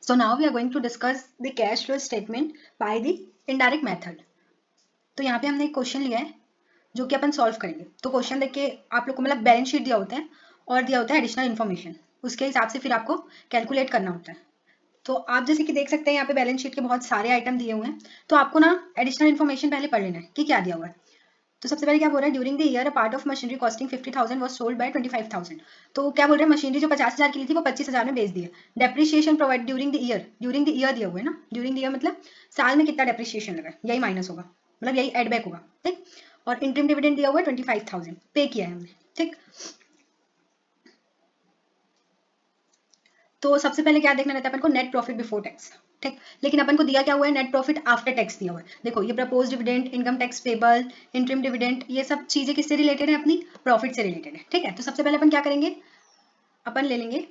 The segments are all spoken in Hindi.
So now we are going to discuss the cash flow statement by the indirect method. तो यहाँ पे हमने एक क्वेश्चन लिया है जो कि अपन सॉल्व करेंगे। तो क्वेश्चन देख के आप लोग को मतलब बैलेंस शीट दिया होता है और दिया होता है एडिशनल इन्फॉर्मेशन, उसके हिसाब से फिर आपको कैलकुलेट करना होता है। तो आप जैसे कि देख सकते हैं यहाँ पे बैलेंस शीट के बहुत सारे आइटम दिए हुए हैं, तो आपको ना एडिशनल इन्फॉर्मेशन पहले पढ़ लेना है कि क्या दिया हुआ है। तो सबसे पहले क्या बोल रहा है, during the year a part of machinery costing 50,000 was sold by 25,000। तो क्या बोल रहे हैं, मशीनरी जो 50,000 की ली थी वो 25,000 में बेच दी है। Depreciation provide during the year दिया हुआ है ना, ड्यूरिंग द ईयर मतलब साल में कितना डेप्रिसिएशन लगा, यही माइनस होगा, मतलब यही एड बैक होगा, ठीक। और इंटरिम डिविडेंड दिया हुआ है 25,000 पे किया है हमने, ठीक। तो सबसे पहले क्या देखना रहता है अपन को, नेट प्रॉफिट बिफोर टैक्स, ठीक। लेकिन अपन को दिया क्या हुआ है, नेट प्रॉफिट आफ्टर टैक्स दिया हुआ है। देखो ये propose dividend, income tax payable, interim dividend, ये सब चीजें किससे रिलेटेड है, अपनी प्रॉफिट से रिलेटेड है, ठीक है। तो सबसे पहले अपन क्या करेंगे, अपन ले लेंगे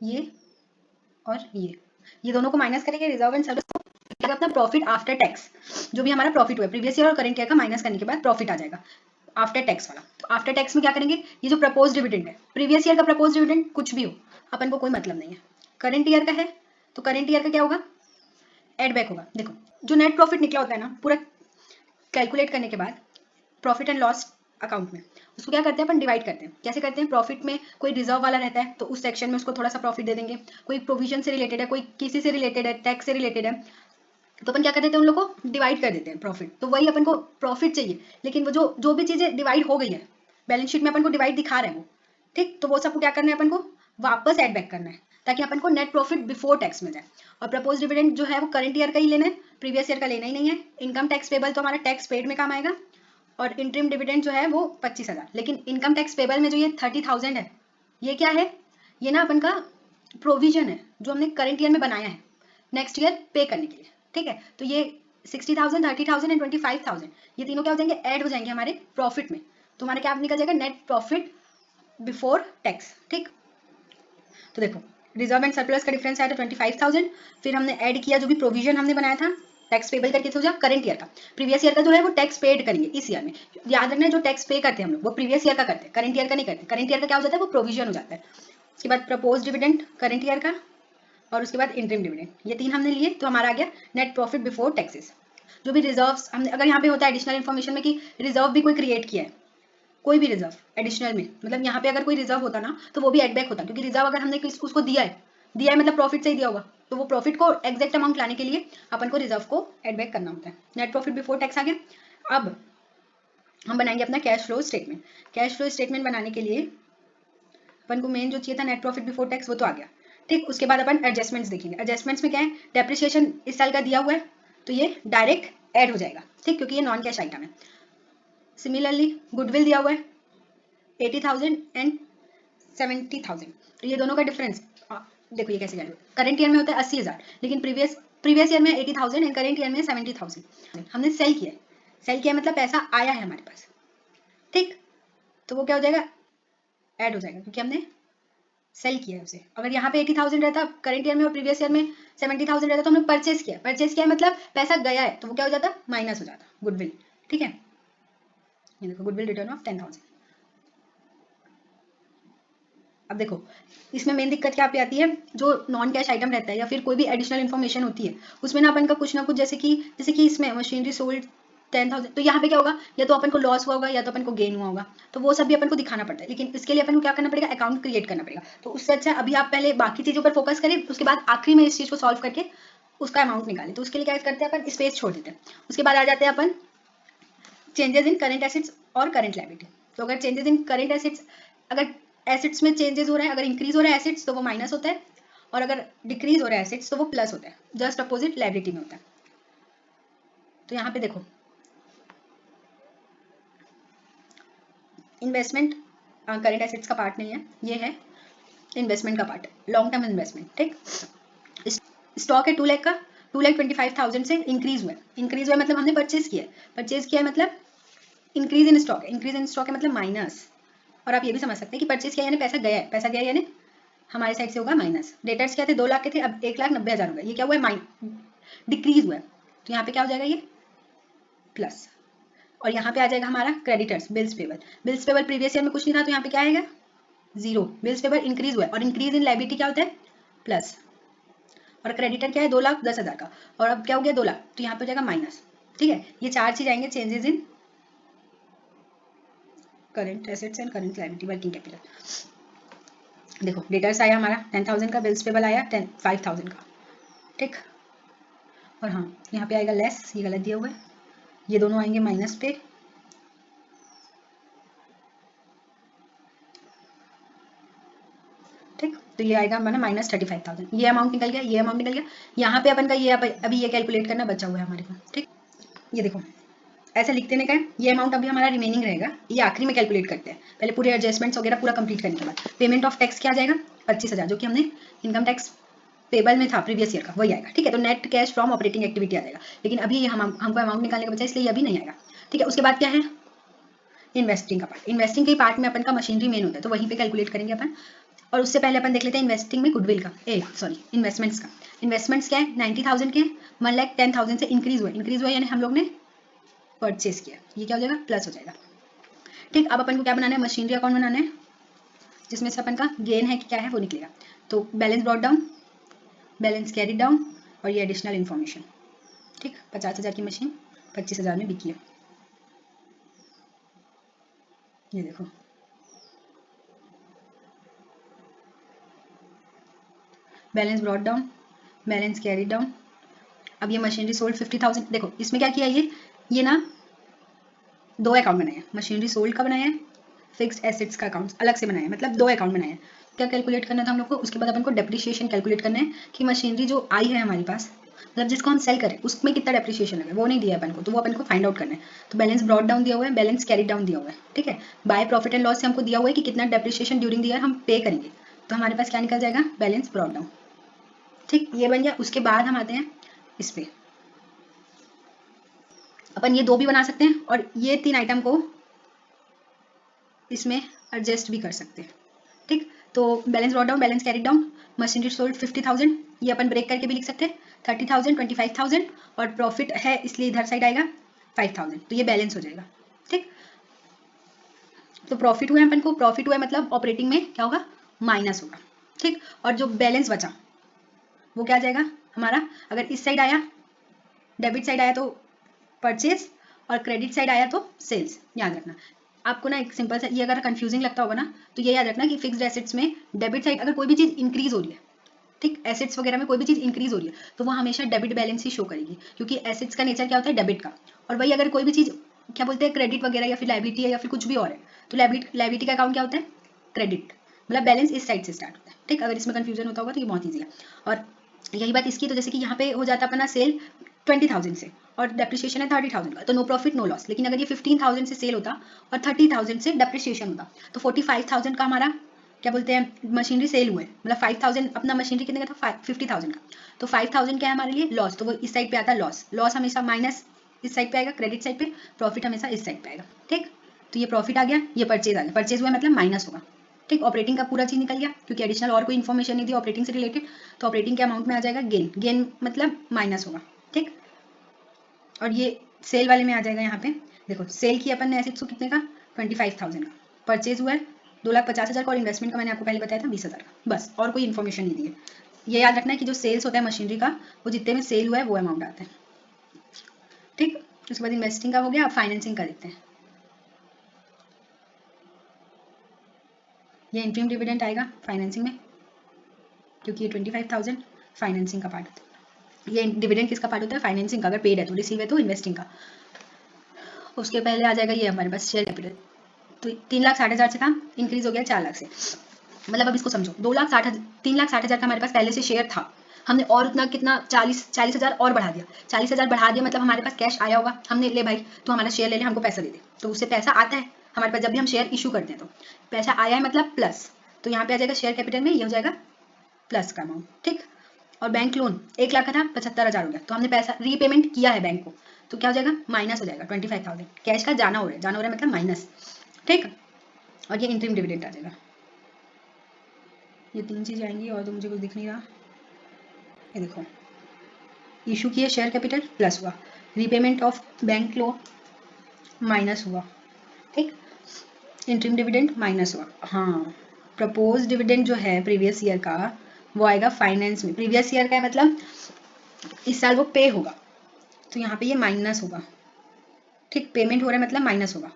ये और ये दोनों को माइनस करेंगे, रिजर्व एंड सर्विस अपना प्रॉफिट आफ्टर टैक्स, जो भी हमारा प्रॉफिट हुआ प्रीवियस ईयर और करंट ईयर का माइनस करने के बाद प्रॉफिट आ जाएगा आफ्टर टैक्स वाला। तो आफ्टर टैक्स में क्या करेंगे, ये जो प्रपोज डिविडेंड है, प्रीवियस ईयर का प्रपोज डिविडेंड कुछ भी हो, अपन को कोई मतलब नहीं है। करंट ईयर का है तो करंट ईयर का क्या होगा, एड बैक होगा। देखो जो नेट प्रॉफिट निकला होता है ना पूरा कैलकुलेट करने के बाद प्रॉफिट एंड लॉस अकाउंट में, उसको क्या करते हैं अपन, डिवाइड करते हैं। कैसे करते हैं, प्रॉफिट में कोई रिजर्व वाला रहता है तो उस सेक्शन में उसको थोड़ा सा प्रॉफिट दे देंगे, कोई प्रोविजन से रिलेटेड है, कोई किसी से रिलेटेड है, टैक्स से रिलेटेड है, तो अपन क्या कर देते हैं, उन लोग को डिवाइड कर देते हैं प्रॉफिट। तो वही अपन को प्रॉफिट चाहिए, लेकिन वो जो भी चीजें डिवाइड हो गई है बैलेंस शीट में अपन को डिवाइड दिखा रहा है वो, ठीक। तो वो सबको क्या करना है, अपन को वापस एड बैक करना है ताकि अपन को नेट प्रॉफिट बिफोर टैक्स मिल जाए। और प्रपोज डिविडेंड जो है वो करंट ईयर का ही लेना है, प्रीवियस ईयर का लेना ही नहीं है। इनकम टैक्स पेबल तो हमारा टैक्स पेड में काम आएगा, और इंटरिम डिविडेंड जो है वो 25,000। लेकिन इनकम टैक्स पेबल में जो ये 30,000 है, ये क्या है, ये ना अपन का प्रोविजन है जो हमने करंट ईयर में बनाया है नेक्स्ट ईयर पे करने के लिए, ठीक है। तो ये 60,000, 30,000 एंड 25,000 ये तीनों क्या हो जाएंगे, ऐड हो जाएंगे हमारे प्रॉफिट में। तो हमारा क्या निकल जाएगा, नेट प्रॉफिट बिफोर टैक्स, ठीक। तो देखो रिजर्व एंड सरप्लस का डिफरेंस आया था 25,000, फिर हमने ऐड किया जो भी प्रोविजन हमने बनाया था टैक्स पेबल करके, तो करंट ईयर का, प्रीवियस ईयर का जो है वो टैक्स पेड करेंगे इस ईयर में। याद रखना जो टैक्स पे करते हैं हम लोग वो प्रीवियस ईयर का करते हैं, करंट ईयर का नहीं करते। करंट ईयर का क्या हो जाता है, वो प्रोविजन हो जाता है। उसके बाद प्रपोज डिविडेंड करंट ईयर का, और उसके बाद इंटरिम डिविडेंड, ये तीन हमने लिए तो हमारा आ गया नेट प्रॉफिट बिफोर टैक्सेस। जो भी रिजर्व्स हमने, अगर यहाँ पे होता है एडिशनल इन्फॉर्मेशन में कि रिजर्व भी कोई क्रिएट किया है, कोई भी रिजर्व एडिशनल में, मतलब यहाँ पे अगर कोई रिजर्व होता ना तो वो भी एड बैक होता, क्योंकि रिजर्व अगर हमने उसको दिया है मतलब प्रॉफिट से ही दिया होगा, तो वो प्रॉफिट को एग्जैक्ट अमाउंट लाने के लिए अपन को रिजर्व को एड बैक करना होता है। नेट प्रॉफिट बिफोर टैक्स आ गया। अब हम बनाएंगे अपना cash flow statement. Cash flow statement बनाने के लिए अपन को मेन जो चाहिए था नेट प्रॉफिट बिफोर टैक्स, वो तो आ गया, ठीक। उसके बाद अपन एडजस्टमेंट्स देखेंगे। एडजस्टमेंट्स में क्या है, डेप्रिसिएशन इस साल का दिया हुआ है तो ये डायरेक्ट ऐड हो जाएगा, ठीक, क्योंकि ये नॉन कैश आइटम है। सिमिलरली गुडविल दिया हुआ है 80,000 एंड 70,000, तो ये दोनों का डिफरेंस देखो ये कैसे कैलकुलेट, करंट ईयर में होता है 80,000, लेकिन प्रीवियस ईयर में 80,000 एंड करंट ईयर में 70,000 हमने सेल किया है। सेल किया मतलब पैसा आया है हमारे पास, ठीक। तो वो क्या हो जाएगा, ऐड हो जाएगा क्योंकि हमने सेल किया है उसे। अगर यहाँ पे 80,000 रहता करंट ईयर में और प्रीवियस ईयर में 70,000 रहता तो हमने परचेस किया मतलब पैसा गया है, तो वो क्या हो जाता, माइनस हो जाता गुडविल, ठीक है। ये देखो गुडविल रिटर्न ऑफ 10,000। अब देखो इसमें मेन दिक्कत क्या पे आती है, जो नॉन कैश आइटम रहता है या फिर कोई भी एडिशनल इन्फॉर्मेशन होती है उसमें ना अपन का कुछ ना कुछ, जैसे कि इसमें मशीनरी सोल्ड 10,000, तो यहाँ पे क्या होगा, या तो अपन को लॉस हुआ होगा या तो अपन को गेन हुआ होगा, तो वो सब भी अपन को दिखाना पड़ता है। लेकिन इसके लिए अपन को क्या करना पड़ेगा, अकाउंट क्रिएट करना पड़ेगा। तो उससे अच्छा अभी आप पहले बाकी चीज़ों पर फोकस करें, उसके बाद आखिरी में इस चीज़ को सॉल्व करके उसका अमाउंट निकालें। तो उसके लिए क्या करते हैं अपन, स्पेस छोड़ देते हैं। उसके बाद आ जाते हैं अपन चेंजेस इन करेंट एसेट्स और करेंट लायबिलिटी। तो अगर चेंजेस इन करेंट एसेट्स, अगर एसेट्स में चेंजेस हो रहा है, अगर इंक्रीज हो रहा है एसेट्स तो वो माइनस होता है, और अगर डिक्रीज हो रहा है एसेट्स तो वो प्लस होता है, जस्ट अपोजिट लायबिलिटी में होता है। तो यहाँ पे देखो इन्वेस्टमेंट करेंट एसेट्स का पार्ट नहीं है, ये है इन्वेस्टमेंट का पार्ट, लॉन्ग टर्म इन्वेस्टमेंट, ठीक। स्टॉक है 2 लाख का, 2,25,000 से इंक्रीज हुआ मतलब हमने परचेज किया मतलब इंक्रीज इन स्टॉक है मतलब माइनस। और आप ये भी समझ सकते हैं कि परचेज किया यानी पैसा गया यानी हमारे साइड से होगा माइनस। डेटर्स क्या थे, 2 लाख के थे, अब 1,90,000 हो गए, ये क्या हुआ है, डिक्रीज हुआ है, तो यहाँ पे क्या हो जाएगा, ये प्लस। और यहाँ पे आ जाएगा हमारा creditors, bills payable previous year में कुछ नहीं था तो यहाँ पे क्या आएगा, जीरो। बिल्स पेबल इंक्रीज हुआ है, और इंक्रीज इन लायबिलिटी क्या होता है, प्लस। और क्रेडिटर क्या है 2,10,000 का, और अब क्या हो गया 2 लाख, तो यहाँ पे हो जाएगा माइनस। ठीक है, ये 4 चीज आएंगे, changes in current assets and current liability working capital. देखो डेटर्स आया हमारा 10,000 का, बिल्स पेबल आया 5,000 का। ठीक, और हाँ यहाँ पे आएगा लेस, ये गलत दिया हुआ है, ये दोनों आएंगे माइनस पे। ठीक, तो ये आएगा हमारा -35,000। ये अमाउंट निकल गया, ये अमाउंट निकल गया। यहाँ पे अपन का ये अभी ये कैलकुलेट करना बचा हुआ है हमारे को। ठीक, ये देखो ऐसा लिख देने का है, ये अमाउंट अभी हमारा रिमेनिंग रहेगा, ये आखिरी में कैलकुलेट करते हैं, पहले पूरे एडजस्टमेंट्स वगैरह पूरा कंप्लीट करने के बाद। पेमेंट ऑफ टैक्स क्या आ जाएगा 25,000, जो कि हमने इनकम टैक्स पेबल में था प्रीवियस ईयर का, वही आएगा। ठीक है, तो net cash from operating activity आ जाएगा, लेकिन अभी हमको अमाउंट निकालने का बचा, इसलिए अभी नहीं आएगा। ठीक है, उसके बाद क्या है इन्वेस्टिंग का पार्ट। इन्वेस्टिंग के पार्ट में अपन का मशीनरी मेन होता है, तो वहीं पे कैलकुलेट करेंगे अपन। और उससे पहले अपन देख लेते हैं इन्वेस्टिंग में गुडविल का, इन्वेस्टमेंट्स का। इन्वेस्टमेंट्स क्या है 90,000 के, 1,10,000 से इंक्रीज हुआ यानी हम लोग ने परचेज किया, ये क्या हो जाएगा प्लस हो जाएगा। ठीक, अब अपन को क्या बनाना है, मशीनरी अकाउंट बनाना है, जिसमें से अपन का गेन है कि क्या है वो निकलेगा। तो balance brought down, balance carry down, और ये एडिशनल इन्फॉर्मेशन। ठीक, 50,000 की मशीन 25,000 में बिकी है, ये देखो। Balance brought down, balance carry down. अब ये मशीनरी सोल्ड 50,000। देखो इसमें क्या किया, ये ना 2 अकाउंट बनाए हैं, मशीनरी सोल्ड का बनाया है, फिक्स्ड एसेट्स का अकाउंट अलग से बनाया है, मतलब 2 अकाउंट बनाए हैं। क्या कैलकुलेट करना था हम लोग को, उसके बाद अपन को डेप्रिसिएशन कैलकुलेट करना है कि मशीनरी जो आई है हमारे पास, मतलब जिसको हम सेल करें उसमें कितना डेप्रिसिएशन लगे, वो नहीं दिया है अपन को, तो वो अपन को फाइंड आउट करना है। तो बैलेंस ब्रॉट डाउन दिया हुआ है, बैलेंस कैरी डाउन दिया हुआ है। ठीक है, बाय प्रॉफिट एंड लॉस से हमको दिया हुआ है कि कितना डेप्रिसिएशन ड्यूरिंग द ईयर हम पे करेंगे, तो हमारे पास क्या निकल जाएगा बैलेंस ब्रॉट डाउन। ठीक, ये बन गया। उसके बाद हम आते हैं इस पे, अपन ये 2 भी बना सकते हैं और ये 3 आइटम को इसमें एडजस्ट भी कर सकते हैं। ठीक, तो balance brought down, balance carry down, machinery sold 50,000, ये अपन ब्रेक करके भी लिख सकते हैं 30,000, 25,000, और प्रॉफिट है इसलिए इधर साइड आएगा 5,000, तो ये बैलेंस हो जाएगा। ठीक, तो प्रॉफिट हुआ है अपन को, प्रॉफिट हुआ है मतलब ऑपरेटिंग में क्या होगा माइनस होगा। ठीक, और जो बैलेंस बचा वो क्या आ जाएगा हमारा, अगर इस साइड आया डेबिट साइड आया तो परचेज, और क्रेडिट साइड आया तो सेल्स। याद रखना आपको ना, एक सिंपल सा, ये अगर कंफ्यूजिंग लगता होगा ना तो ये याद रखना कि फिक्स्ड एसेट्स में डेबिट साइड अगर कोई भी चीज़ इंक्रीज हो रही है, ठीक, एसेट्स वगैरह में कोई भी चीज़ इंक्रीज हो रही है तो वो हमेशा डेबिट बैलेंस ही शो करेगी, क्योंकि एसेट्स का नेचर क्या होता है डेबिट का। और वही अगर कोई भी चीज़ क्या बोलते हैं क्रेडिट वगैरह या फिर लाइबिलिटी है या फिर कुछ भी और है, तो लाइबिलिटी का अकाउंट क्या होता है क्रेडिट, मतलब बैलेंस इस साइड से स्टार्ट होता है। ठीक, अगर इसमें कंफ्यूजन होता होगा तो ये बहुत ईजी है। और यही बात इसकी, तो जैसे कि यहाँ पे हो जाता अपना सेल 20,000 से और डेप्रिसिएशन है 30,000 का, तो नो प्रॉफिट नो लॉस। लेकिन अगर ये 15,000 से सेल होता और 30,000 से डेप्रिसिएशन होता तो 45,000 का हमारा क्या बोलते हैं मशीनरी सेल हुए, मतलब 5,000 अपना मशीनरी कितने का था 50,000 का, तो 5,000 क्या है हमारे लिए लॉस, तो वो इस साइड पे आता है लॉस। लॉस हमेशा माइनस इस साइड पे आएगा क्रेडिट साइड पे, प्रॉफिट हमेशा इस साइड पे आएगा। ठीक, तो ये प्रॉफिट आ गया, ये परचेज आ गया, परचेज हुआ मतलब माइनस होगा। ठीक, ऑपरेटिंग का पूरा चीज निकल गया क्योंकि एडिशनल और कोई इन्फॉर्मेशन नहीं दी ऑपरेटिंग से रिलेटेड, तो ऑपरेटिंग के अमाउंट में आ जाएगा गेन, गेन मतलब माइनस होगा। ठीक, और ये सेल वाले में आ जाएगा यहाँ पे, देखो सेल की अपन ने एसेट्स को कितने का 25,000 का, परचेज हुआ है 2,50,000 का, और इन्वेस्टमेंट का मैंने आपको पहले बताया था 20,000 का, बस और कोई इन्फॉर्मेशन नहीं दी है। ये याद रखना है कि जो सेल्स होता है मशीनरी का वो जितने में सेल हुआ है वो अमाउंट आता है। ठीक, उसके बाद इन्वेस्टिंग का हो गया, अब फाइनेंसिंग का देखते हैं। ये इंटरिम डिविडेंड आएगा फाइनेंसिंग में, क्योंकि ये 25,000 फाइनेंसिंग का पार्ट होता है। ये डिविडेंड किसका पार्ट होता है फाइनेंसिंग का, अगर पेड है तो, रिसीव है तो इन्वेस्टिंग का। उसके पहले आ जाएगा ये हमारे पास शेयर कैपिटल, तो 3,60,000 से था इंक्रीज हो गया 4 लाख से, मतलब अब इसको समझो 3,60,000 का हमारे पास पहले से शेयर था, हमने और उतना कितना 40,000 और बढ़ा दिया, 40,000 बढ़ा दिया मतलब हमारे पास कैश आया होगा, हमने ले भाई तो हमारा शेयर ले ले हमको पैसा दे दे, तो उससे पैसा आता है हमारे पास जब भी हम शेयर इशू करते हैं, तो पैसा आया है मतलब प्लस, तो यहाँ पे आ जाएगा शेयर कैपिटल में, ये हो जाएगा प्लस का अमाउंट। ठीक, और बैंक लोन 1 लाख का था 75,000 हो गया, तो हमने पैसा रीपेमेंट किया है बैंक को, तो क्या हो जाएगा माइनस हो जाएगा 25,000, कैश का जाना हो रहा है मतलब माइनस। ठीक, और ये इंटरिम डिविडेंड आ जाएगा। ये 3 चीज़ें आएंगी और तो मुझे कुछ दिख नहीं रहा। ये देखो इशू किए शेयर कैपिटल प्लस हुआ, repayment of bank loan minus हुआ। ठीक, इंटरिम डिविडेंड माइनस हुआ। हाँ, प्रपोज डिविडेंड जो है प्रीवियस ईयर का वो आएगा फाइनेंस में। प्रीवियस ईयर का है मतलब इस साल वो पे होगा, तो यहाँ पे ये माइनस होगा, ठीक, पेमेंट हो रहा है मतलब माइनस होगा।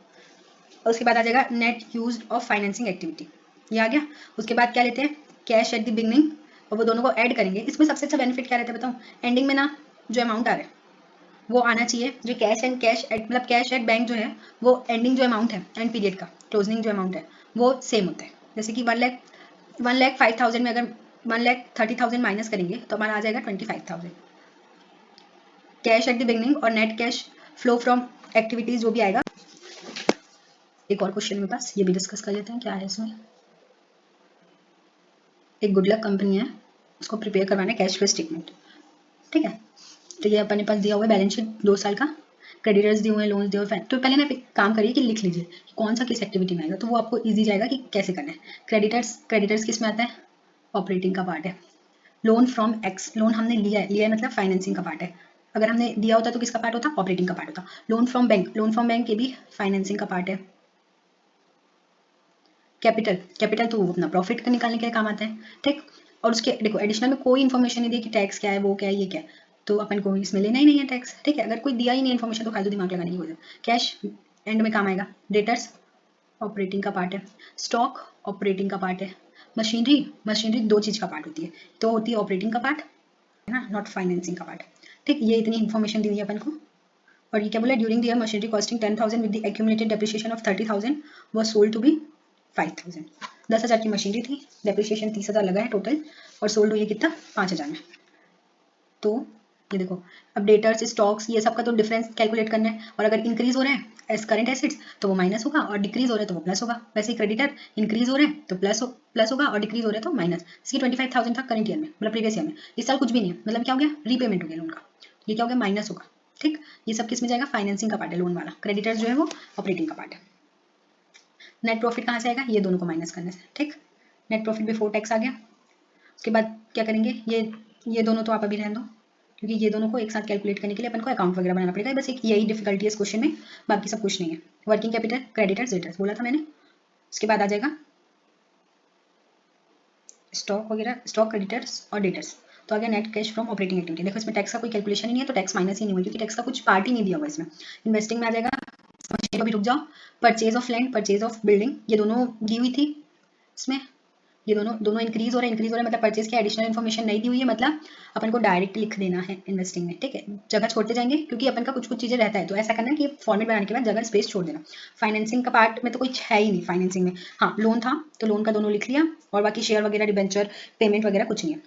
और उसके बाद आ जाएगा net use of financing activity, ये आ गया। उसके बाद क्या लेते हैं, कैश एट द बिगनिंग, और वो दोनों को ऐड करेंगे। इसमें सबसे अच्छा बेनिफिट क्या रहता है बताऊँ, एंडिंग में ना जो अमाउंट आ रहा है वो आना चाहिए, जो कैश एंड कैश एट मतलब कैश एट बैंक जो है वो एंडिंग जो अमाउंट है एंड पीरियड का क्लोजिंग जो अमाउंट है वो सेम होता है। जैसे कि 1,05,000 में अगर 1,30,000 माइनस करेंगे तो हमारा आ जाएगा 25,000 कैश एट द बिगनिंग, और net cash flow from activities जो भी आएगा। एक और क्वेश्चन मेरे पास, ये भी डिस्कस कर लेते हैं क्या है इसमें। एक गुड लक कंपनी है, उसको प्रिपेयर करवाना है कैश फ्लो स्टेटमेंट, ठीक है। तो ये अपने पास दिया हुआ है बैलेंस शीट 2 साल का, क्रेडिटर्स दिए हुए हैं, लोन्स दिए हुए हैं। तो पहले ना एक काम करिए कि लिख लीजिए कि कौन सा किस एक्टिविटी में आएगा, तो वो आपको इजी जाएगा कि कैसे करना है। क्रेडिटर्स किस में आता है, ऑपरेटिंग का पार्ट है। लोन फ्रॉम एक्स, लोन हमने लिया है मतलब फाइनेंसिंग का पार्ट है। अगर हमने दिया होता तो किसका पार्ट होता, ऑपरेटिंग का पार्ट होता। लोन फ्रॉम बैंक ये भी फाइनेंसिंग का पार्ट है। कैपिटल तो अपना प्रॉफिट का निकालने के लिए काम आता है, ठीक। और उसके देखो एडिशनल में कोई इन्फॉर्मेशन नहीं दी कि टैक्स क्या है, वो क्या है, ये क्या है, तो अपन को इसमें लेना ही नहीं है टैक्स, ठीक है। अगर कोई दिया ही नहीं इन्फॉर्मेशन तो फालतू दिमाग लगाने की वजह। कैश एंड में काम आएगा। डेटर्स ऑपरेटिंग का पार्ट है। स्टॉक ऑपरेटिंग का पार्ट है। मशीनरी दो चीज का पार्ट होती है, तो होती है ऑपरेटिंग का पार्ट है ना, नॉट फाइनेंसिंग का पार्ट, ठीक। ये इतनी इन्फॉर्मेशन दी हुई है अपन को। और ये क्या बोला, during the year machinery costing 10,000 with the accumulated depreciation of 30,000 was sold to be 5,000। 10,000 की मशीनरी थी, डेप्रिसिएशन 30,000 लगा है टोटल, और सोल्ड हुई है कितना, 5,000 में। तो ये देखो, अब डेटर्स स्टॉक्स ये सब का तो डिफरेंस कैलकुलेट करना है, और अगर इंक्रीज हो रहा है एज करेंट एसेट्स तो वो माइनस होगा, और डिक्रीज हो रहा है तो वो प्लस होगा। वैसे ही क्रेडिटर इंक्रीज हो रहे हैं तो प्लस होगा, और डिक्रीज हो रहा है तो माइनस। इसकी 25,000 था करंट ईयर में, मतलब प्रीवियस ईयर में। इस साल कुछ भी नहीं है, मतलब क्या हो गया, रीपेमेंट हो गया लोन का, ये क्या हो गया, माइनस होगा, ठीक। ये सब किस में जाएगा, फाइनेंसिंग का पार्ट है लोन वाला। क्रेडिटर्स जो है वो ऑपरेटिंग का पार्ट है। नेट प्रॉफिट कहाँ से आएगा, ये दोनों को माइनस करने से, ठीक। नेट प्रॉफिट बिफोर टैक्स आ गया। उसके बाद क्या करेंगे, ये दोनों तो आप अभी रहने दो, क्योंकि ये दोनों को एक साथ कैलकुलेट करने के लिए अपन को अकाउंट वगैरह बनाना पड़ेगा। बस एक यही डिफिकल्टी है इस क्वेश्चन में, बाकी सब कुछ नहीं है। वर्किंग कैपिटल, क्रेडिटर्स, डेटर्स बोला था मैंने। उसके बाद आ जाएगा स्टॉक वगैरह, स्टॉक, क्रेडिटर्स और डेटर्स। तो आ गया net cash from operating activity. देखो इसमें टैक्स का कोई कैलकुलेशन ही नहीं है, तो टैक्स माइनस ही नहीं हुआ, क्योंकि टैक्स का कुछ पार्ट ही नहीं दिया हुआ इसमें। इन्वेस्टिंग में आ जाएगा, अभी रुक जाओ, purchase of land, purchase of building, ये दोनों दी हुई थी इसमें। ये दोनों इंक्रीज हो रहा है मतलब परचेज की एडिशनल इन्फॉर्मेशन नहीं दी हुई है, मतलब अपन को डायरेक्ट लिख देना है इन्वेस्टिंग में, ठीक है। जगह छोड़ते जाएंगे क्योंकि अपन का कुछ चीजें रहता है, तो ऐसा करना है कि फॉर्मेट बनाने के बाद जगह स्पेस छोड़ देना। फाइनेंसिंग का पार्ट में तो कुछ है ही नहीं फाइनेंसिंग में, हाँ लोन था तो लोन का दोनों लिख लिया, और बाकी शेयर वगैरह, डिबेंचर, पेमेंट वगैरह कुछ नहीं है।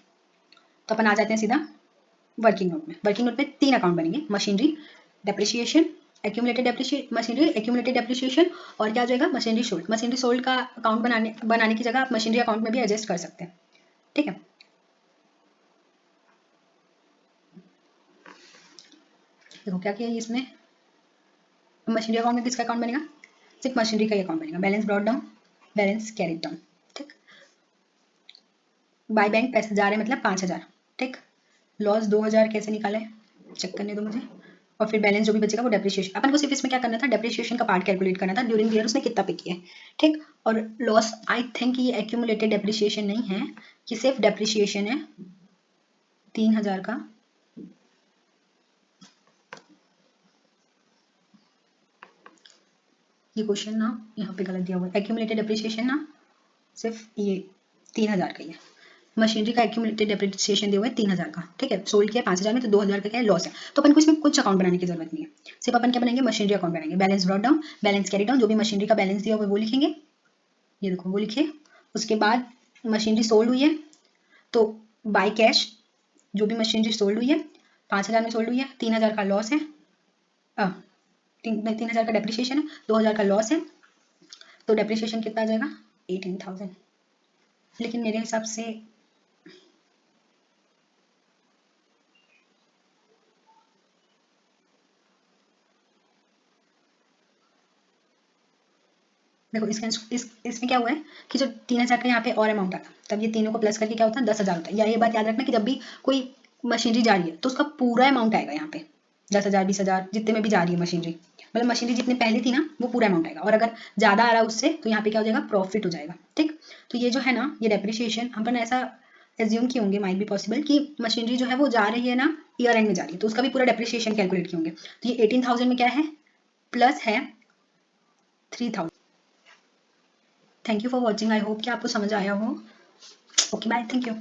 तो अपन आ जाते हैं सीधा वर्किंग नोट में। वर्किंग नोट में 3 अकाउंट बनेंगे, machinery, depreciation, machinery accumulated depreciation, और क्या हो जाएगा, मशीनरी सोल्ड। मशीनरी सोल्ड का अकाउंट बनाने की जगह आप मशीनरी अकाउंट में भी एडजस्ट कर सकते हैं, ठीक है। देखो क्या किया इसमें, मशीनरी अकाउंट में किसका अकाउंट बनेगा, सिर्फ मशीनरी का ही अकाउंट बनेगा। Balance brought down, balance carried down, ठीक। बाय बैंक पैसे जा रहे हैं मतलब 5,000, ठीक। लॉस 2,000 कैसे निकाला है, चेक करने दो मुझे। और फिर बैलेंस जो भी बचेगा वो डेप्रिसिएशन, अपन को सिर्फ इसमें क्या करना था, डेप्रिसिएशन का पार्ट कैलकुलेट करना था, ड्यूरिंग द ईयर उसने कितना पे किया है, ठीक। और लॉस आई थिंक ये एक्यूमुलेटेड डेप्रिसिएशन नहीं है, ये सिर्फ डेप्रिसिएशन है 3,000 का। ये क्वेश्चन ना यहाँ पे गलत दिया हुआ है, एक्यूमुलेटेड डेप्रिसिएशन ना सिर्फ ये 3,000 का ही है। मशीनरी का एक्यूमुलेटेड डेप्रिसिएशन दिया हुआ है 3,000 का, ठीक है। सोल्ड किया 5,000 में, तो 2,000 का क्या है, लॉस है। तो अपन को इसमें कुछ अकाउंट बनाने की जरूरत नहीं है, सिर्फ अपन क्या बनाएंगे, मशीनरी अकाउंट बनाएंगे। Balance brought down, balance carry down, जो भी मशीनरी का बैलेंस दिया हुआ है वो लिखेंगे, ये देखो वो लिखिए। उसके बाद मशीनरी सोल्ड हुई है तो बाय कैश, जो भी मशीनरी सोल्ड हुई है 5,000 में सोल्ड हुई है, 3,000 का लॉस है, 3,000 का डेप्रिसिएशन है, 2,000 का लॉस है, तो डेप्रिसिएशन कितना आ जाएगा, 18,000। लेकिन मेरे हिसाब से देखो इसमें क्या हुआ है कि जो 3,000 का यहाँ पे और अमाउंट आता, तब ये तीनों को प्लस करके क्या होता है, 10,000 होता है। या ये बात याद रखना कि जब भी कोई मशीनरी जा रही है तो उसका पूरा अमाउंट आएगा यहाँ पे, 10,000, 20,000, जितने में भी जा रही है मशीनरी, मतलब मशीनरी जितने पहले थी ना वो पूरा अमाउंट आएगा। और अगर ज्यादा आ रहा है उससे तो यहाँ पे क्या हो जाएगा, प्रॉफिट हो जाएगा, ठीक। तो ये जो है ना, ये डेप्रिसिएशन अपन ऐसा एज्यूम किए होंगे, माइट बी पॉसिबल कि मशीनरी जो है वो जा रही है ना ईयर एंड में जा रही है, तो उसका भी पूरा डेप्रिसिएशन कैलकुलेट किए होंगे। तो ये 18,000 में क्या है, प्लस है 3,000। Thank you for watching, I hope कि आपको समझ आया हो। Okay bye, thank you.